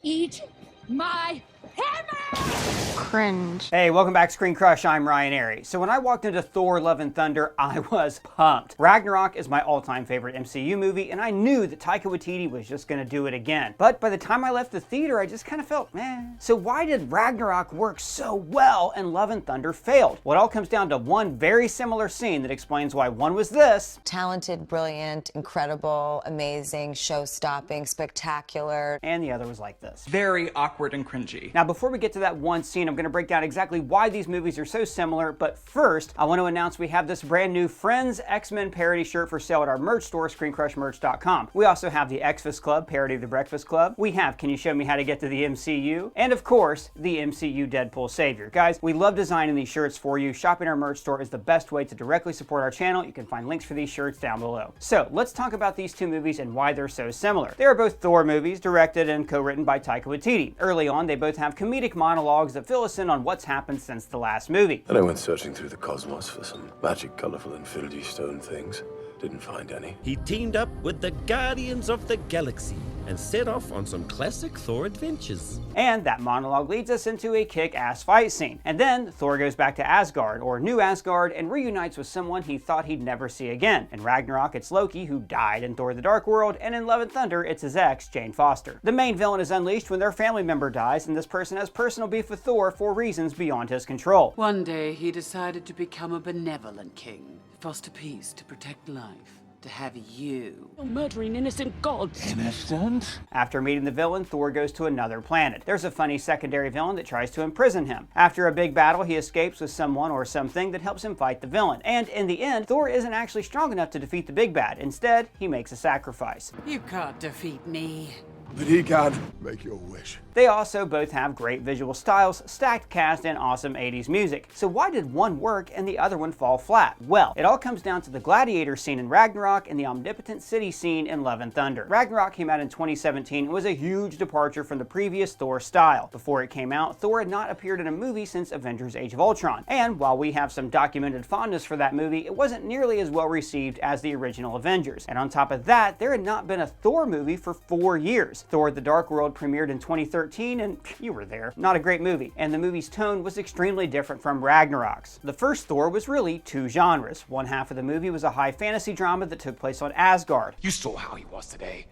eat my hammer! Cringe. Hey, welcome back to ScreenCrush. I'm Ryan Airy. So when I walked into Thor: Love and Thunder, I was pumped. Ragnarok is my all-time favorite MCU movie, and I knew that Taika Waititi was just gonna do it again. But by the time I left the theater, I just kind of felt, meh. So why did Ragnarok work so well and Love and Thunder failed? Well, it all comes down to one very similar scene that explains why one was this. Talented, brilliant, incredible, amazing, show-stopping, spectacular. And the other was like this. Very awkward and cringy. Now, before we get to that one scene, I'm going to break down exactly why these movies are so similar, but first, I want to announce we have this brand new Friends X-Men parody shirt for sale at our merch store, ScreenCrushMerch.com. We also have the Xmas Club, parody of the Breakfast Club. We have Can You Show Me How to Get to the MCU? And of course, the MCU Deadpool Savior. Guys, we love designing these shirts for you. Shopping our merch store is the best way to directly support our channel. You can find links for these shirts down below. So, let's talk about these two movies and why they're so similar. They are both Thor movies, directed and co-written by Taika Waititi. Early on, they both have comedic monologues that fill us in on what's happened since the last movie. And I went searching through the cosmos for some magic, colorful Infinity Stone things. Didn't find any. He teamed up with the Guardians of the Galaxy and set off on some classic Thor adventures. And that monologue leads us into a kick-ass fight scene. And then Thor goes back to Asgard, or New Asgard, and reunites with someone he thought he'd never see again. In Ragnarok, it's Loki, who died in Thor: The Dark World, and in Love and Thunder, it's his ex, Jane Foster. The main villain is unleashed when their family member dies, and this person has personal beef with Thor for reasons beyond his control. One day, he decided to become a benevolent king, foster peace, to protect life, to have you murdering innocent gods. Innocent? After meeting the villain, Thor goes to another planet. There's a funny secondary villain that tries to imprison him. After a big battle, he escapes with someone or something that helps him fight the villain. And in the end, Thor isn't actually strong enough to defeat the big bad. Instead, he makes a sacrifice. You can't defeat me. But he can make your wish. They also both have great visual styles, stacked cast, and awesome 80s music. So why did one work and the other one fall flat? Well, it all comes down to the gladiator scene in Ragnarok and the omnipotent city scene in Love and Thunder. Ragnarok came out in 2017 and was a huge departure from the previous Thor style. Before it came out, Thor had not appeared in a movie since Avengers: Age of Ultron. And while we have some documented fondness for that movie, it wasn't nearly as well received as the original Avengers. And on top of that, there had not been a Thor movie for 4 years. Thor: The Dark World premiered in 2013, and you were there. Not a great movie, and the movie's tone was extremely different from Ragnarok's. The first Thor was really two genres. One half of the movie was a high fantasy drama that took place on Asgard. You saw how he was today.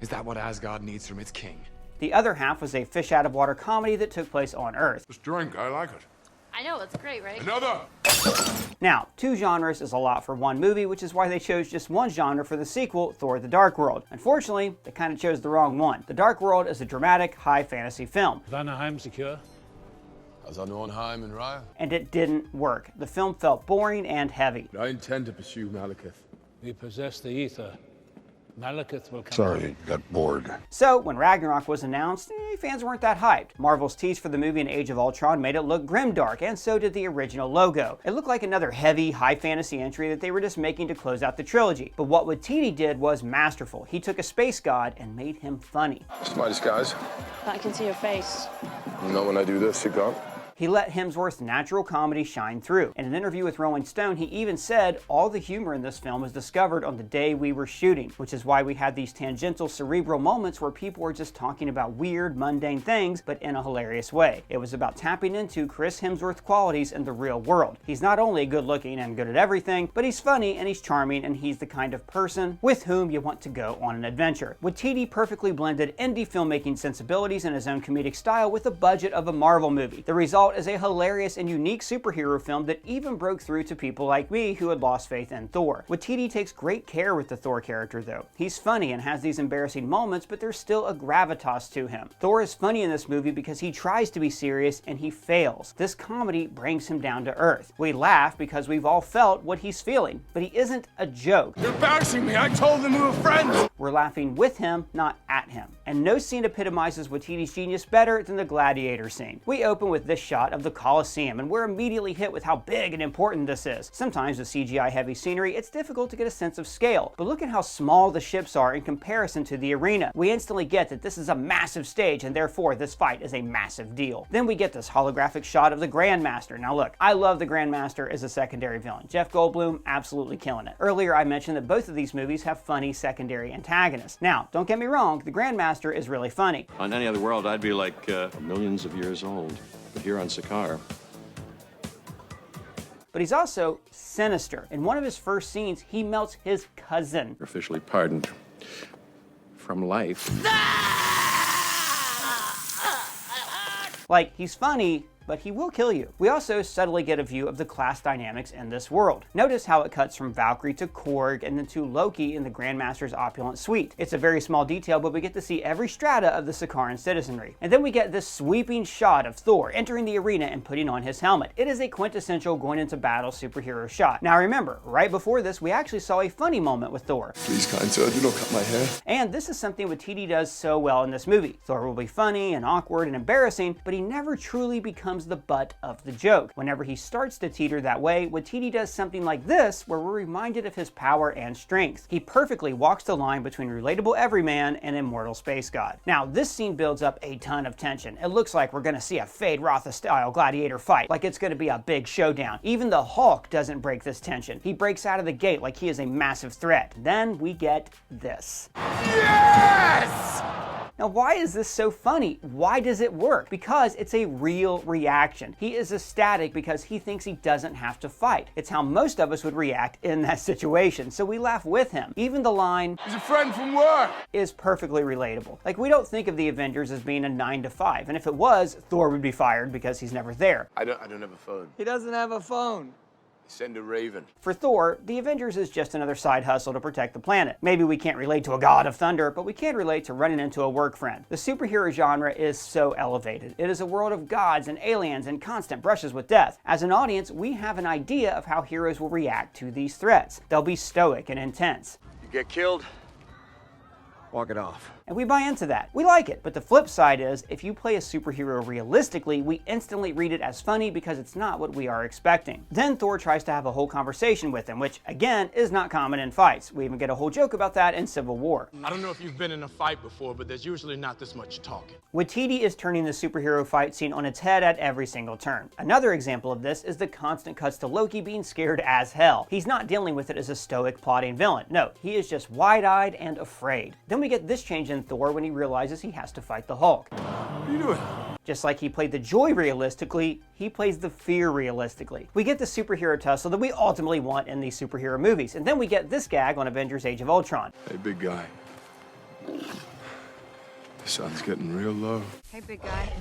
Is that what Asgard needs from its king? The other half was a fish-out-of-water comedy that took place on Earth. This drink, I like it. I know, it's great, right? Another! Now, two genres is a lot for one movie, which is why they chose just one genre for the sequel, Thor: The Dark World. Unfortunately, they kind of chose the wrong one. The Dark World is a dramatic, high fantasy film. Vanaheim secure? As on Ornheim and Raya. And it didn't work. The film felt boring and heavy. I intend to pursue Malekith. We possess the ether. Malekith will come. Sorry, got bored. So, when Ragnarok was announced, fans weren't that hyped. Marvel's tease for the movie in Age of Ultron made it look grimdark, and so did the original logo. It looked like another heavy, high fantasy entry that they were just making to close out the trilogy. But what Waititi did was masterful. He took a space god and made him funny. It's my disguise. I can see your face. Not when I do this, you can't. He let Hemsworth's natural comedy shine through. In an interview with Rolling Stone, he even said all the humor in this film was discovered on the day we were shooting, which is why we had these tangential, cerebral moments where people were just talking about weird, mundane things, but in a hilarious way. It was about tapping into Chris Hemsworth's qualities in the real world. He's not only good looking and good at everything, but he's funny and he's charming, and he's the kind of person with whom you want to go on an adventure. Waititi perfectly blended indie filmmaking sensibilities and his own comedic style with the budget of a Marvel movie. The result is a hilarious and unique superhero film that even broke through to people like me who had lost faith in Thor. Waititi takes great care with the Thor character though. He's funny and has these embarrassing moments, but there's still a gravitas to him. Thor is funny in this movie because he tries to be serious and he fails. This comedy brings him down to earth. We laugh because we've all felt what he's feeling, but he isn't a joke. You're embarrassing me. I told them we were friends. We're laughing with him, not at him. And no scene epitomizes Waititi's genius better than the gladiator scene. We open with this shot shot of the Colosseum, and we're immediately hit with how big and important this is. Sometimes with CGI-heavy scenery, it's difficult to get a sense of scale, but look at how small the ships are in comparison to the arena. We instantly get that this is a massive stage, and therefore this fight is a massive deal. Then we get this holographic shot of the Grandmaster. Now look, I love the Grandmaster as a secondary villain. Jeff Goldblum, absolutely killing it. Earlier I mentioned that both of these movies have funny secondary antagonists. Now, don't get me wrong, the Grandmaster is really funny. On any other world, I'd be like millions of years old. But here on Sakaar, but he's also sinister. In one of his first scenes, he melts his cousin. you're officially pardoned from life. Like, he's funny, but he will kill you. We also subtly get a view of the class dynamics in this world. Notice how it cuts from Valkyrie to Korg and then to Loki in the Grandmaster's opulent suite. It's a very small detail, but we get to see every strata of the Sakaran citizenry. And then we get this sweeping shot of Thor entering the arena and putting on his helmet. It is a quintessential going into battle superhero shot. Now remember, right before this, we actually saw a funny moment with Thor. Please, kind sir, do not cut my hair. And this is something Waititi does so well in this movie. Thor will be funny and awkward and embarrassing, but he never truly becomes the butt of the joke. Whenever he starts to teeter that way, Waititi does something like this, where we're reminded of his power and strength. He perfectly walks the line between relatable everyman and immortal space god. Now, this scene builds up a ton of tension. It looks like we're gonna see a Fade Rotha-style gladiator fight, like it's gonna be a big showdown. Even the Hulk doesn't break this tension. He breaks out of the gate like he is a massive threat. Then we get this. Yes! Now, why is this so funny? Why does it work? Because it's a real reaction. He is ecstatic because he thinks he doesn't have to fight. It's how most of us would react in that situation, so we laugh with him. Even the line, "He's a friend from work," is perfectly relatable. Like, we don't think of the Avengers as being a 9 to 5, and if it was, Thor would be fired because he's never there. I don't have a phone. He doesn't have a phone. Send a raven. For Thor, the Avengers is just another side hustle to protect the planet. Maybe we can't relate to a god of thunder, but we can relate to running into a work friend. The superhero genre is so elevated. It is a world of gods and aliens and constant brushes with death. As an audience, we have an idea of how heroes will react to these threats. They'll be stoic and intense. You get killed, walk it off. And we buy into that. We like it. But the flip side is, if you play a superhero realistically, we instantly read it as funny because it's not what we are expecting. Then Thor tries to have a whole conversation with him, which, again, is not common in fights. We even get a whole joke about that in Civil War. I don't know if you've been in a fight before, but there's usually not this much talking. Waititi is turning the superhero fight scene on its head at every single turn. Another example of this is the constant cuts to Loki being scared as hell. He's not dealing with it as a stoic, plotting villain. No, he is just wide-eyed and afraid. Then we get this change in Thor when he realizes he has to fight the Hulk. What are you doing? Just like he played the joy realistically, he plays the fear realistically. We get the superhero tussle that we ultimately want in these superhero movies, and then we get this gag on Avengers Age of Ultron. Hey, big guy. The sun's getting real low. Hey, big guy.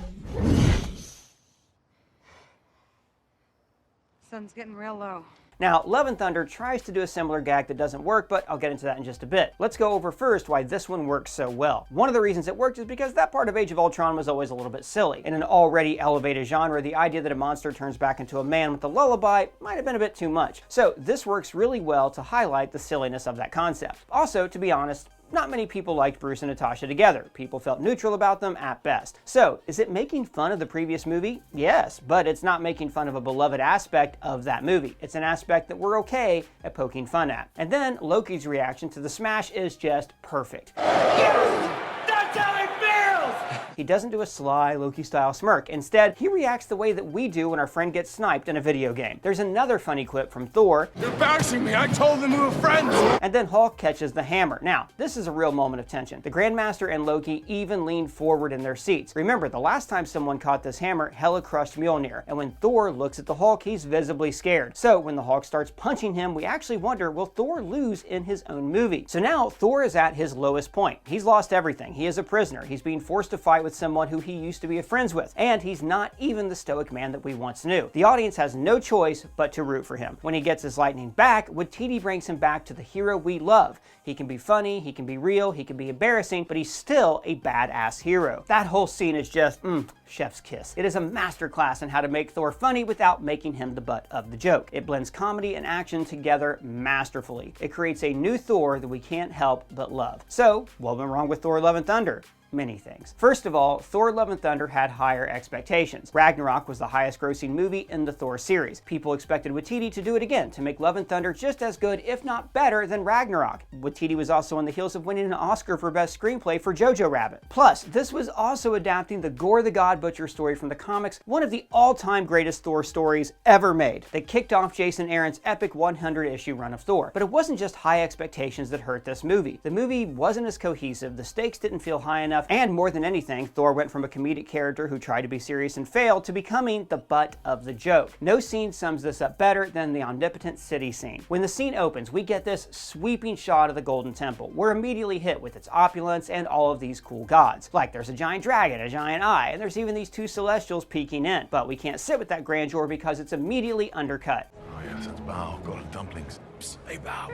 Sun's getting real low. Now, Love and Thunder tries to do a similar gag that doesn't work, but I'll get into that in just a bit. Let's go over first why this one works so well. One of the reasons it worked is because that part of Age of Ultron was always a little bit silly. In an already elevated genre, the idea that a monster turns back into a man with a lullaby might have been a bit too much. So this works really well to highlight the silliness of that concept. Also, to be honest, not many people liked Bruce and Natasha together. People felt neutral about them at best. So, is it making fun of the previous movie? Yes, but it's not making fun of a beloved aspect of that movie. It's an aspect that we're okay at poking fun at. And then Loki's reaction to the smash is just perfect. That's how it feels! He doesn't do a sly Loki-style smirk. Instead, he reacts the way that we do when our friend gets sniped in a video game. There's another funny clip from Thor. You're embarrassing me. I told them we were friends. And then Hulk catches the hammer. Now, this is a real moment of tension. The Grandmaster and Loki even lean forward in their seats. Remember, the last time someone caught this hammer, Hela crushed Mjolnir. And when Thor looks at the Hulk, he's visibly scared. So when the Hulk starts punching him, we actually wonder, will Thor lose in his own movie? So now Thor is at his lowest point. He's lost everything. He is a prisoner. He's being forced to fight with someone who he used to be friends with. And he's not even the stoic man that we once knew. The audience has no choice but to root for him. When he gets his lightning back, Waititi brings him back to the hero we love. He can be funny, he can be real, he can be embarrassing, but he's still a badass hero. That whole scene is just, chef's kiss. It is a masterclass in how to make Thor funny without making him the butt of the joke. It blends comedy and action together masterfully. It creates a new Thor that we can't help but love. So, what went wrong with Thor Love and Thunder? many things. First of all, Thor Love and Thunder had higher expectations. Ragnarok was the highest grossing movie in the Thor series. People expected Waititi to do it again, to make Love and Thunder just as good, if not better, than Ragnarok. Waititi was also on the heels of winning an Oscar for Best Screenplay for Jojo Rabbit. Plus, this was also adapting the Gore the God Butcher story from the comics, one of the all-time greatest Thor stories ever made. They kicked off Jason Aaron's epic 100-issue run of Thor. But it wasn't just high expectations that hurt this movie. The movie wasn't as cohesive, the stakes didn't feel high enough, and more than anything, Thor went from a comedic character who tried to be serious and failed to becoming the butt of the joke. No scene sums this up better than the omnipotent city scene. When the scene opens, we get this sweeping shot of the Golden Temple. We're immediately hit with its opulence and all of these cool gods. Like there's a giant dragon, a giant eye, and there's even these two celestials peeking in. But we can't sit with that grandeur because it's immediately undercut. Oh yes, it's Bao. Got a dumplings. Psst, hey, Bao.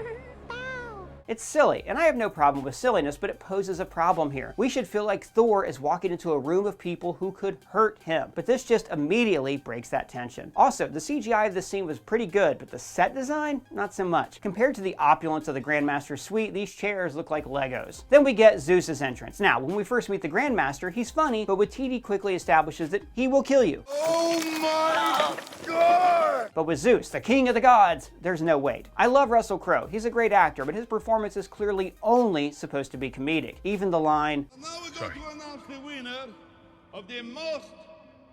It's silly, and I have no problem with silliness, but it poses a problem here. We should feel like Thor is walking into a room of people who could hurt him, but this just immediately breaks that tension. Also, the CGI of this scene was pretty good, but the set design, not so much. Compared to the opulence of the Grandmaster's suite, these chairs look like Legos. Then we get Zeus's entrance. Now, when we first meet the Grandmaster, he's funny, but Waititi quickly establishes that he will kill you. Oh my God! But with Zeus, the king of the gods, there's no wait. I love Russell Crowe. He's a great actor, but his performance is clearly only supposed to be comedic. Even the line, Now we're going to announce the winner of the most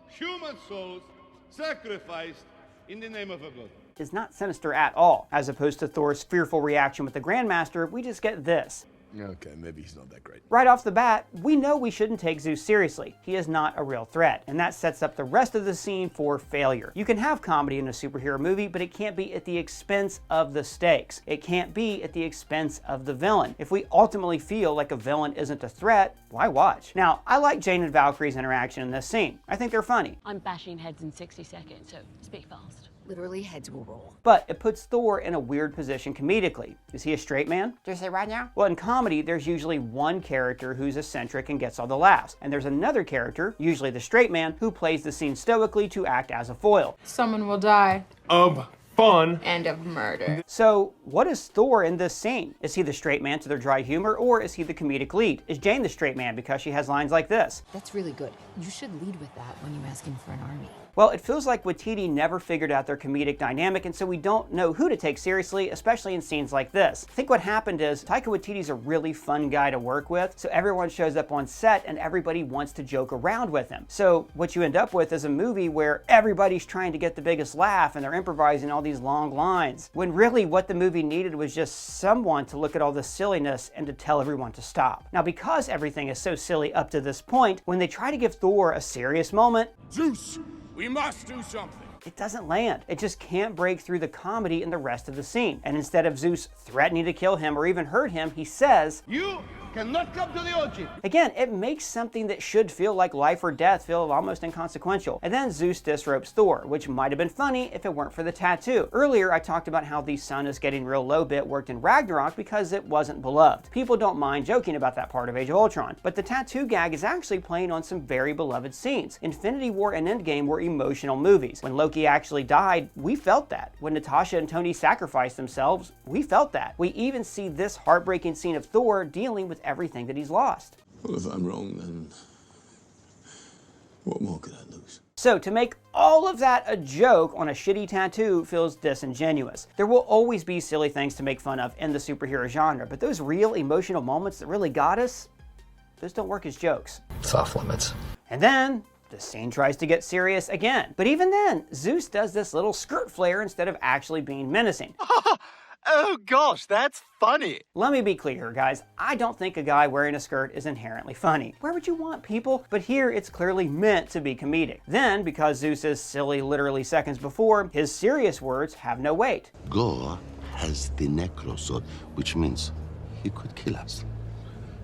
human souls sacrificed in the name of a god. is not sinister at all. As opposed to Thor's fearful reaction with the Grandmaster, we just get this. Okay, maybe he's not that great. Right off the bat, we know we shouldn't take Zeus seriously. He is not a real threat, and that sets up the rest of the scene for failure. You can have comedy in a superhero movie, but it can't be at the expense of the stakes. It can't be at the expense of the villain. If we ultimately feel like a villain isn't a threat, why watch? Now, I like Jane and Valkyrie's interaction in this scene. I think they're funny. I'm bashing heads in 60 seconds, so speak fast. Literally, heads will roll. But it puts Thor in a weird position comedically. Is he a straight man? Did I say right now? Well, in comedy, there's usually one character who's eccentric and gets all the laughs. And there's another character, usually the straight man, who plays the scene stoically to act as a foil. Someone will die. Of fun. And of murder. So, what is Thor in this scene? Is he the straight man to their dry humor, or is he the comedic lead? Is Jane the straight man because she has lines like this? That's really good. You should lead with that when you ask him for an army. Well, it feels like Waititi never figured out their comedic dynamic, and so we don't know who to take seriously, especially in scenes like this. I think what happened is Taika Waititi's a really fun guy to work with, so everyone shows up on set and everybody wants to joke around with him. So what you end up with is a movie where everybody's trying to get the biggest laugh and they're improvising all these long lines, when really what the movie needed was just someone to look at all this silliness and to tell everyone to stop. Now, because everything is so silly up to this point, when they try to give Thor a serious moment, Zeus, we must do something. it doesn't land. It just can't break through the comedy in the rest of the scene. And instead of Zeus threatening to kill him or even hurt him, he says, You cannot come to the orgy. again, it makes something that should feel like life or death feel almost inconsequential. And then Zeus disrobes Thor, which might have been funny if it weren't for the tattoo. Earlier, I talked about how the sun is getting real low bit worked in Ragnarok because it wasn't beloved. People don't mind joking about that part of Age of Ultron, but the tattoo gag is actually playing on some very beloved scenes. Infinity War and Endgame were emotional movies. When Loki actually died, we felt that. When Natasha and Tony sacrificed themselves, we felt that. We even see this heartbreaking scene of Thor dealing with everything that he's lost. Well, if I'm wrong, then what more could I lose? So to make all of that a joke on a shitty tattoo feels disingenuous. There will always be silly things to make fun of in the superhero genre, but those real emotional moments that really got us, those don't work as jokes. It's off limits. And then the scene tries to get serious again. But even then, Zeus does this little skirt flare instead of actually being menacing. Oh gosh, that's funny. Let me be clear, guys. I don't think a guy wearing a skirt is inherently funny. Where would you want people? But here it's clearly meant to be comedic. Then, because Zeus is silly literally seconds before, his serious words have no weight. Gore has the necrosword, which means he could kill us.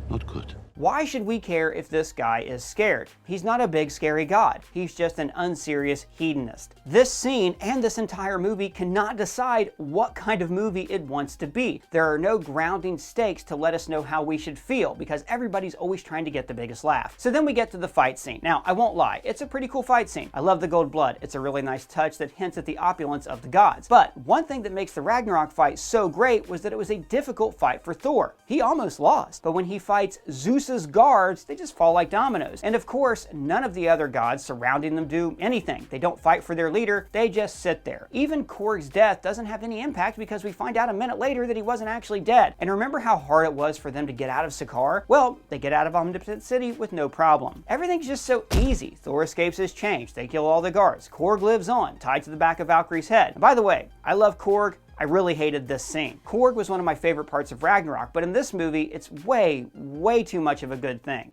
Not good. Why should we care if this guy is scared? He's not a big scary god. He's just an unserious hedonist. This scene and this entire movie cannot decide what kind of movie it wants to be. There are no grounding stakes to let us know how we should feel because everybody's always trying to get the biggest laugh. So then we get to the fight scene. Now, I won't lie, it's a pretty cool fight scene. I love the gold blood. It's a really nice touch that hints at the opulence of the gods. But one thing that makes the Ragnarok fight so great was that it was a difficult fight for Thor. He almost lost. But when he fights Zeus Zeus's guards, they just fall like dominoes. And of course, none of the other gods surrounding them do anything. They don't fight for their leader, they just sit there. Even Korg's death doesn't have any impact because we find out a minute later that he wasn't actually dead. And remember how hard it was for them to get out of Sakaar? Well, they get out of Omnipotent City with no problem. Everything's just so easy. Thor escapes his chains, they kill all the guards. Korg lives on, tied to the back of Valkyrie's head. And by the way, I love Korg. I really hated this scene. Korg was one of my favorite parts of Ragnarok, but in this movie, it's way, way too much of a good thing.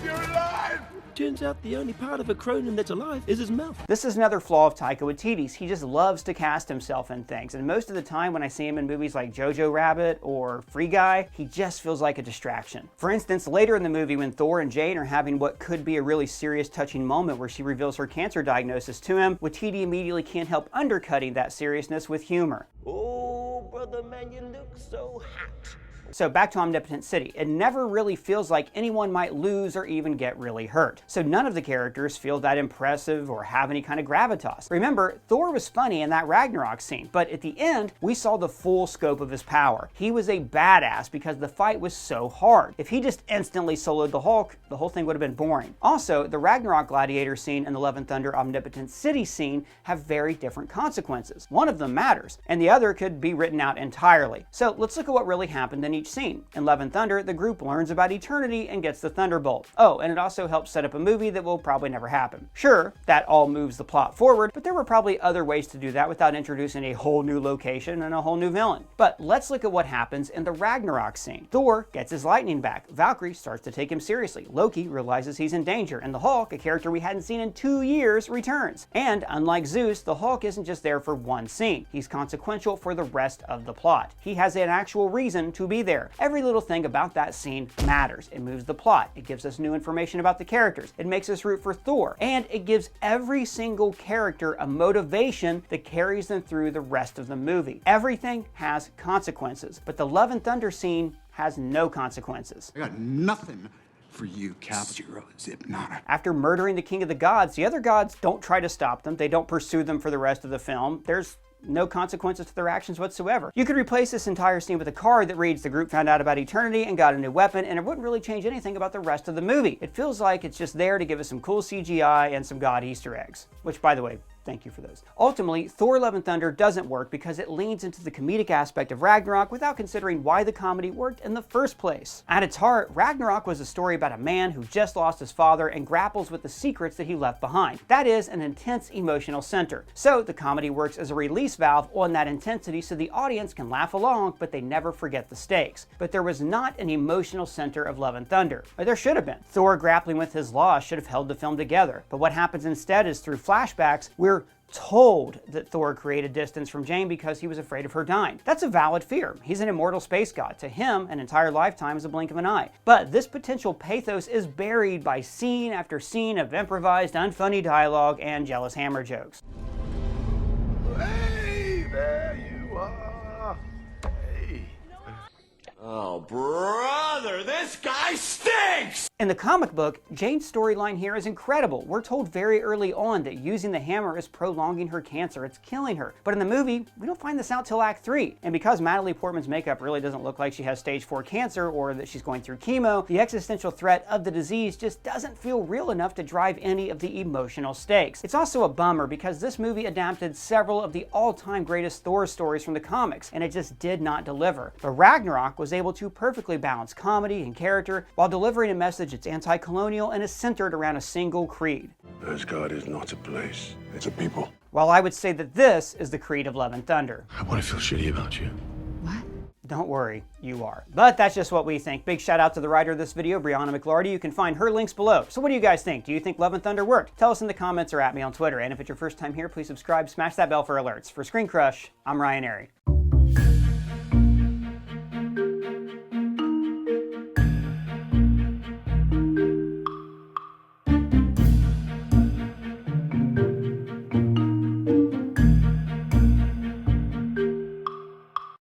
You're alive! Turns out the only part of a Cronin that's alive is his mouth. This is another flaw of Taika Waititi's. He just loves to cast himself in things, and most of the time when I see him in movies like Jojo Rabbit or Free Guy, he just feels like a distraction. For instance, later in the movie when Thor and Jane are having what could be a really serious, touching moment where she reveals her cancer diagnosis to him, Waititi immediately can't help undercutting that seriousness with humor. Oh, brother man, you look so hot. So back to Omnipotent City. It never really feels like anyone might lose or even get really hurt. So none of the characters feel that impressive or have any kind of gravitas. Remember, Thor was funny in that Ragnarok scene, but at the end, we saw the full scope of his power. He was a badass because the fight was so hard. If he just instantly soloed the Hulk, the whole thing would have been boring. Also, the Ragnarok Gladiator scene and the Love and Thunder Omnipotent City scene have very different consequences. One of them matters, and the other could be written out entirely. So let's look at what really happened in each scene. In Love and Thunder, the group learns about eternity and gets the Thunderbolt. Oh, and it also helps set up a movie that will probably never happen. Sure, that all moves the plot forward, but there were probably other ways to do that without introducing a whole new location and a whole new villain. But let's look at what happens in the Ragnarok scene. Thor gets his lightning back. Valkyrie starts to take him seriously. Loki realizes he's in danger, and the Hulk, a character we hadn't seen in 2 years, returns. And unlike Zeus, the Hulk isn't just there for one scene. He's consequential for the rest of the plot. He has an actual reason to be there. Every little thing about that scene matters. It moves the plot. It gives us new information about the characters. It makes us root for Thor. And it gives every single character a motivation that carries them through the rest of the movie. Everything has consequences, but the Love and Thunder scene has no consequences. I got nothing for you, Cap. Zero, zip, nada. After murdering the King of the Gods, the other gods don't try to stop them. They don't pursue them for the rest of the film. There's no consequences to their actions whatsoever. You could replace this entire scene with a card that reads, the group found out about eternity and got a new weapon, and it wouldn't really change anything about the rest of the movie. It feels like it's just there to give us some cool CGI and some god Easter eggs. Which, by the way, thank you for those. Ultimately, Thor Love and Thunder doesn't work because it leans into the comedic aspect of Ragnarok without considering why the comedy worked in the first place. At its heart, Ragnarok was a story about a man who just lost his father and grapples with the secrets that he left behind. That is an intense emotional center. So the comedy works as a release valve on that intensity so the audience can laugh along, but they never forget the stakes. But there was not an emotional center of Love and Thunder. But there should have been. Thor grappling with his loss should have held the film together. But what happens instead is through flashbacks, we're told that Thor created distance from Jane because he was afraid of her dying. That's a valid fear. He's an immortal space god. To him, an entire lifetime is a blink of an eye. But this potential pathos is buried by scene after scene of improvised, unfunny dialogue and jealous hammer jokes. Hey, there you are. Hey. Oh, brother, this guy stinks! In the comic book, Jane's storyline here is incredible. We're told very early on that using the hammer is prolonging her cancer, it's killing her. But in the movie, we don't find this out till Act 3. And because Natalie Portman's makeup really doesn't look like she has stage 4 cancer or that she's going through chemo, the existential threat of the disease just doesn't feel real enough to drive any of the emotional stakes. It's also a bummer because this movie adapted several of the all-time greatest Thor stories from the comics, and it just did not deliver. But Ragnarok was able to perfectly balance comedy and character while delivering a message that's anti-colonial and is centered around a single creed. Asgard is not a place, it's a people. While I would say that this is the creed of Love and Thunder. I want to feel shitty about you. What? Don't worry, you are. But that's just what we think. Big shout out to the writer of this video, Brianna McLarty. You can find her links below. So what do you guys think? Do you think Love and Thunder worked? Tell us in the comments or at me on Twitter. And if it's your first time here, please subscribe, smash that bell for alerts. For ScreenCrush, I'm Ryan Airy.